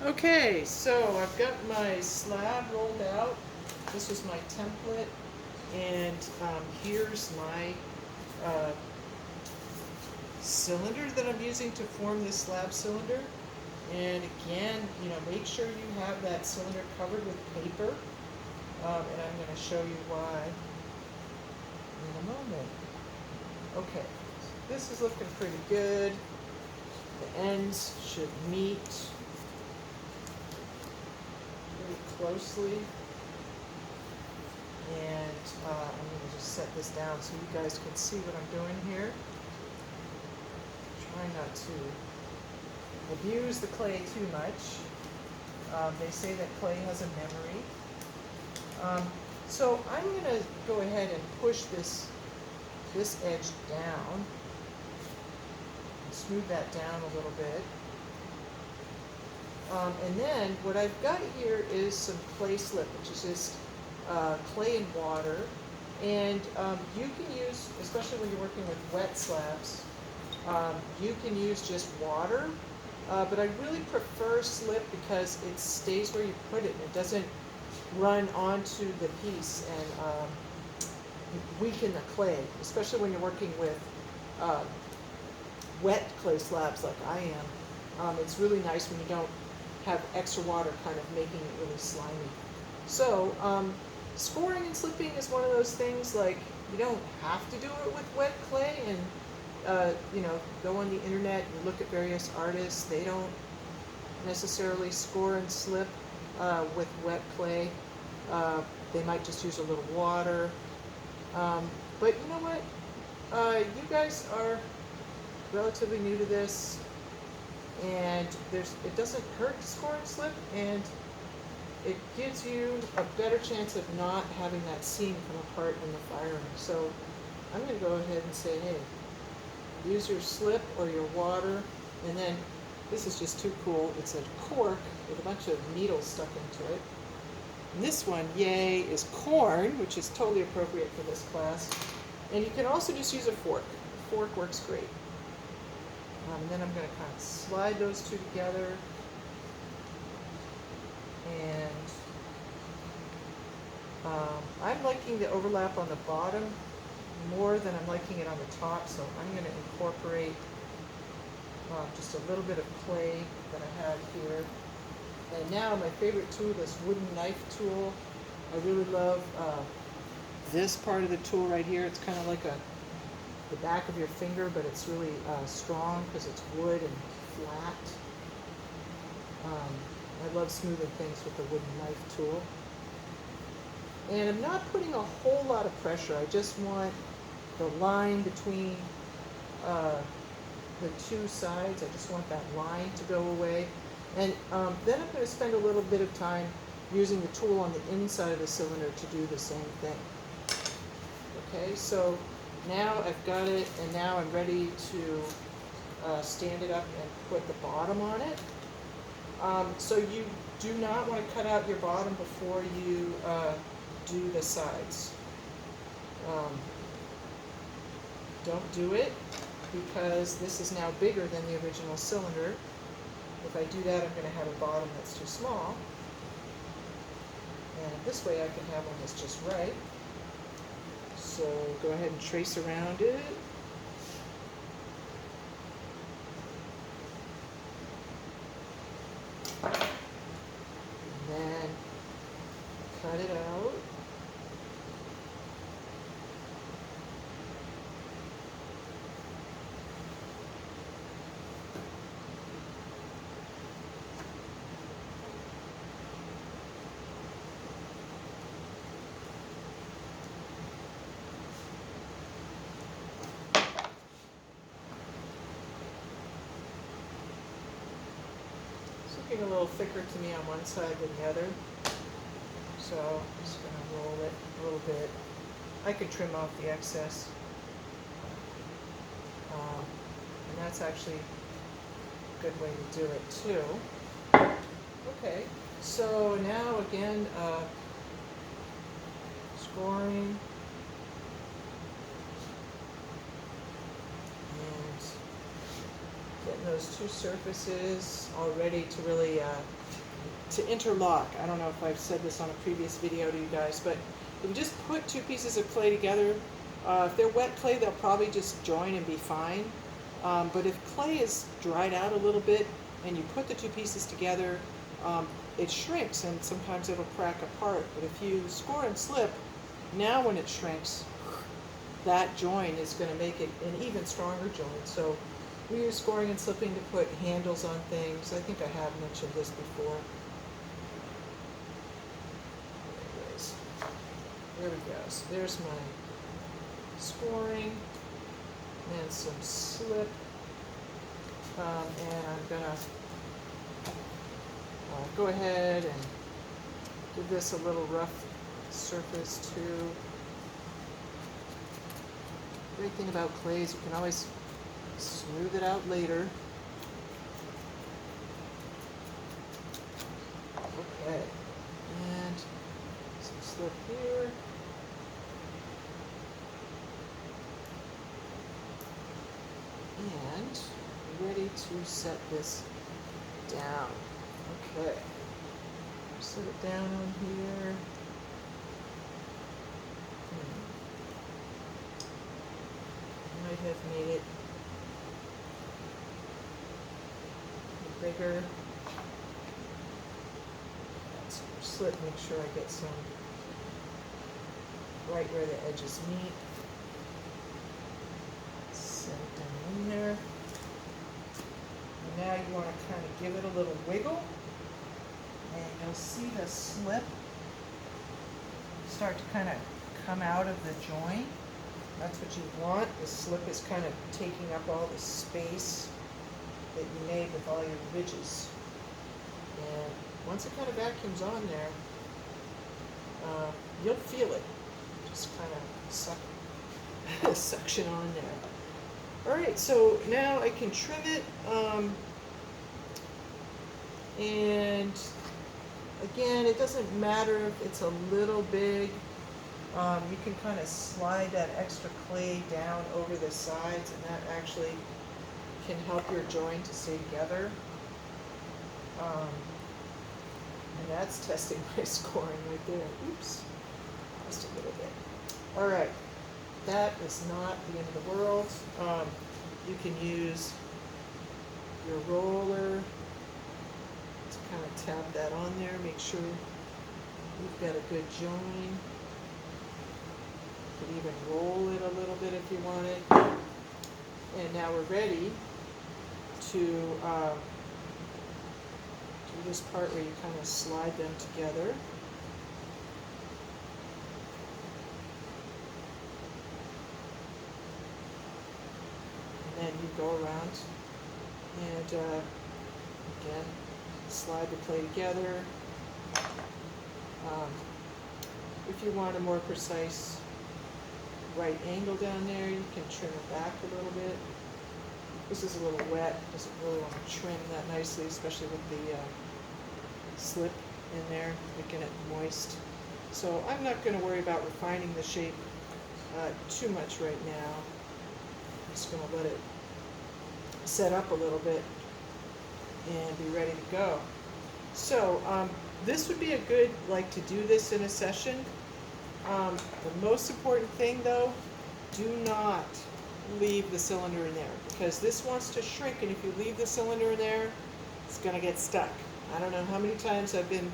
Okay, so I've got my slab rolled out. This was my template, and here's my uh, cylinder that I'm using to form this slab cylinder. And again, make sure you have that cylinder covered with paper, and I'm going to show you why in a moment. Okay, this is looking pretty good. The ends should meet pretty closely. And I'm going to just set this down so you guys can see what I'm doing here. Try not to abuse the clay too much. They say that clay has a memory. So I'm going to go ahead and push this edge down and smooth that down a little bit. And then what I've got here is some clay slip, which is just clay and water. And you can use, especially when you're working with wet slabs, you can use just water. But I really prefer slip because it stays where you put it and it doesn't run onto the piece and weaken the clay, especially when you're working with wet clay slabs like I am. It's really nice when you don't have extra water kind of making it really slimy. So scoring and slipping is one of those things, like, you don't have to do it with wet clay, and go on the internet and look at various artists. They don't necessarily score and slip with wet clay. They might just use a little water. But you know what? You guys are relatively new to this, and it doesn't hurt to score and slip, and it gives you a better chance of not having that seam come apart in the firing. So I'm going to go ahead and say, hey, use your slip or your water. And then this is just too cool. It's a cork with a bunch of needles stuck into it. And this one, yay, is corn, which is totally appropriate for this class. And you can also just use a fork. A fork works great. And then I'm going to kind of slide those two together. And I'm liking the overlap on the bottom more than I'm liking it on the top, so I'm going to incorporate just a little bit of clay that I have here. And now my favorite tool, this wooden knife tool. I really love this part of the tool right here. It's kind of like the back of your finger, but it's really strong because it's wood and flat. I love smoothing things with the wooden knife tool. And I'm not putting a whole lot of pressure. I just want the line between the two sides. I just want that line to go away. And then I'm going to spend a little bit of time using the tool on the inside of the cylinder to do the same thing. Okay, so now I've got it, and now I'm ready to stand it up and put the bottom on it. So you do not want to cut out your bottom before you do the sides. Don't do it, because this is now bigger than the original cylinder. If I do that, I'm going to have a bottom that's too small. And this way I can have one that's just right. So go ahead and trace around it. And then cut it out. Looking a little thicker to me on one side than the other, so I'm just going to roll it a little bit. I could trim off the excess, and that's actually a good way to do it too. Okay, so now again, scoring, and Getting those two surfaces all ready to really to interlock. I don't know if I've said this on a previous video to you guys, but if you just put two pieces of clay together, if they're wet clay, they'll probably just join and be fine. But if clay is dried out a little bit and you put the two pieces together, it shrinks and sometimes it'll crack apart. But if you score and slip, now when it shrinks, that join is going to make it an even stronger joint. So we use scoring and slipping to put handles on things. I think I have mentioned this before. Anyways, there we go. So there's my scoring and some slip. And I'm going to go ahead and give this a little rough surface too. Great thing about clay is you can always smooth it out later. Okay, and some slip here. And ready to set this down. Okay, set it down on here. Might have made it bigger. That's slit, make sure I get some right where the edges meet. Set it down in there. And now you want to kind of give it a little wiggle, and you'll see the slip start to kind of come out of the joint. That's what you want. The slip is kind of taking up all the space that you made with all your ridges. And once it kind of vacuums on there, you'll feel it. Just kind of suction on there. All right, so now I can trim it. And again, it doesn't matter if it's a little big. You can kind of slide that extra clay down over the sides, and that actually can help your joint to stay together. And that's testing my scoring right there. Oops, just a little bit. All right, that is not the end of the world. You can use your roller to kind of tap that on there. Make sure you've got a good join. You could even roll it a little bit if you wanted. And now we're ready to do this part where you kind of slide them together. And then you go around and again, slide the clay together. If you want a more precise right angle down there, you can trim it back a little bit. This is a little wet, doesn't really want to trim that nicely, especially with the slip in there, making it moist. So I'm not going to worry about refining the shape too much right now. I'm just going to let it set up a little bit and be ready to go. So this would be a good, to do this in a session. The most important thing though, do not leave the cylinder in there, because this wants to shrink, and if you leave the cylinder in there, it's going to get stuck. I don't know how many times I've been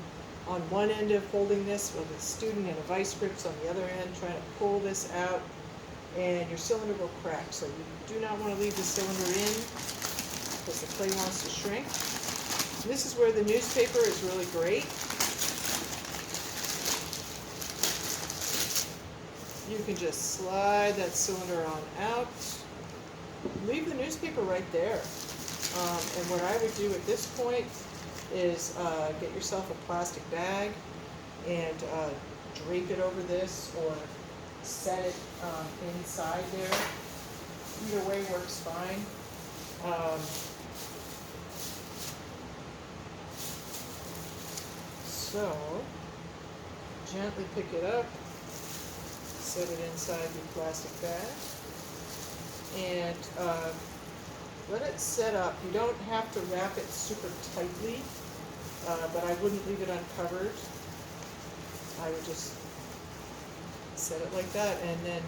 on one end of holding this with a student and a vice grips on the other end trying to pull this out, and your cylinder will crack. So you do not want to leave the cylinder in because the clay wants to shrink. And this is where the newspaper is really great. You can just slide that cylinder on out. Leave the newspaper right there. And what I would do at this point is get yourself a plastic bag and drape it over this, or set it inside there. Either way works fine. So gently pick it up, set it inside your plastic bag, and let it set up. You don't have to wrap it super tightly, but I wouldn't leave it uncovered. I would just set it like that and then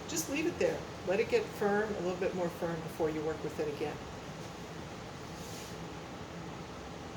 just leave it there. Let it get firm, a little bit more firm before you work with it again.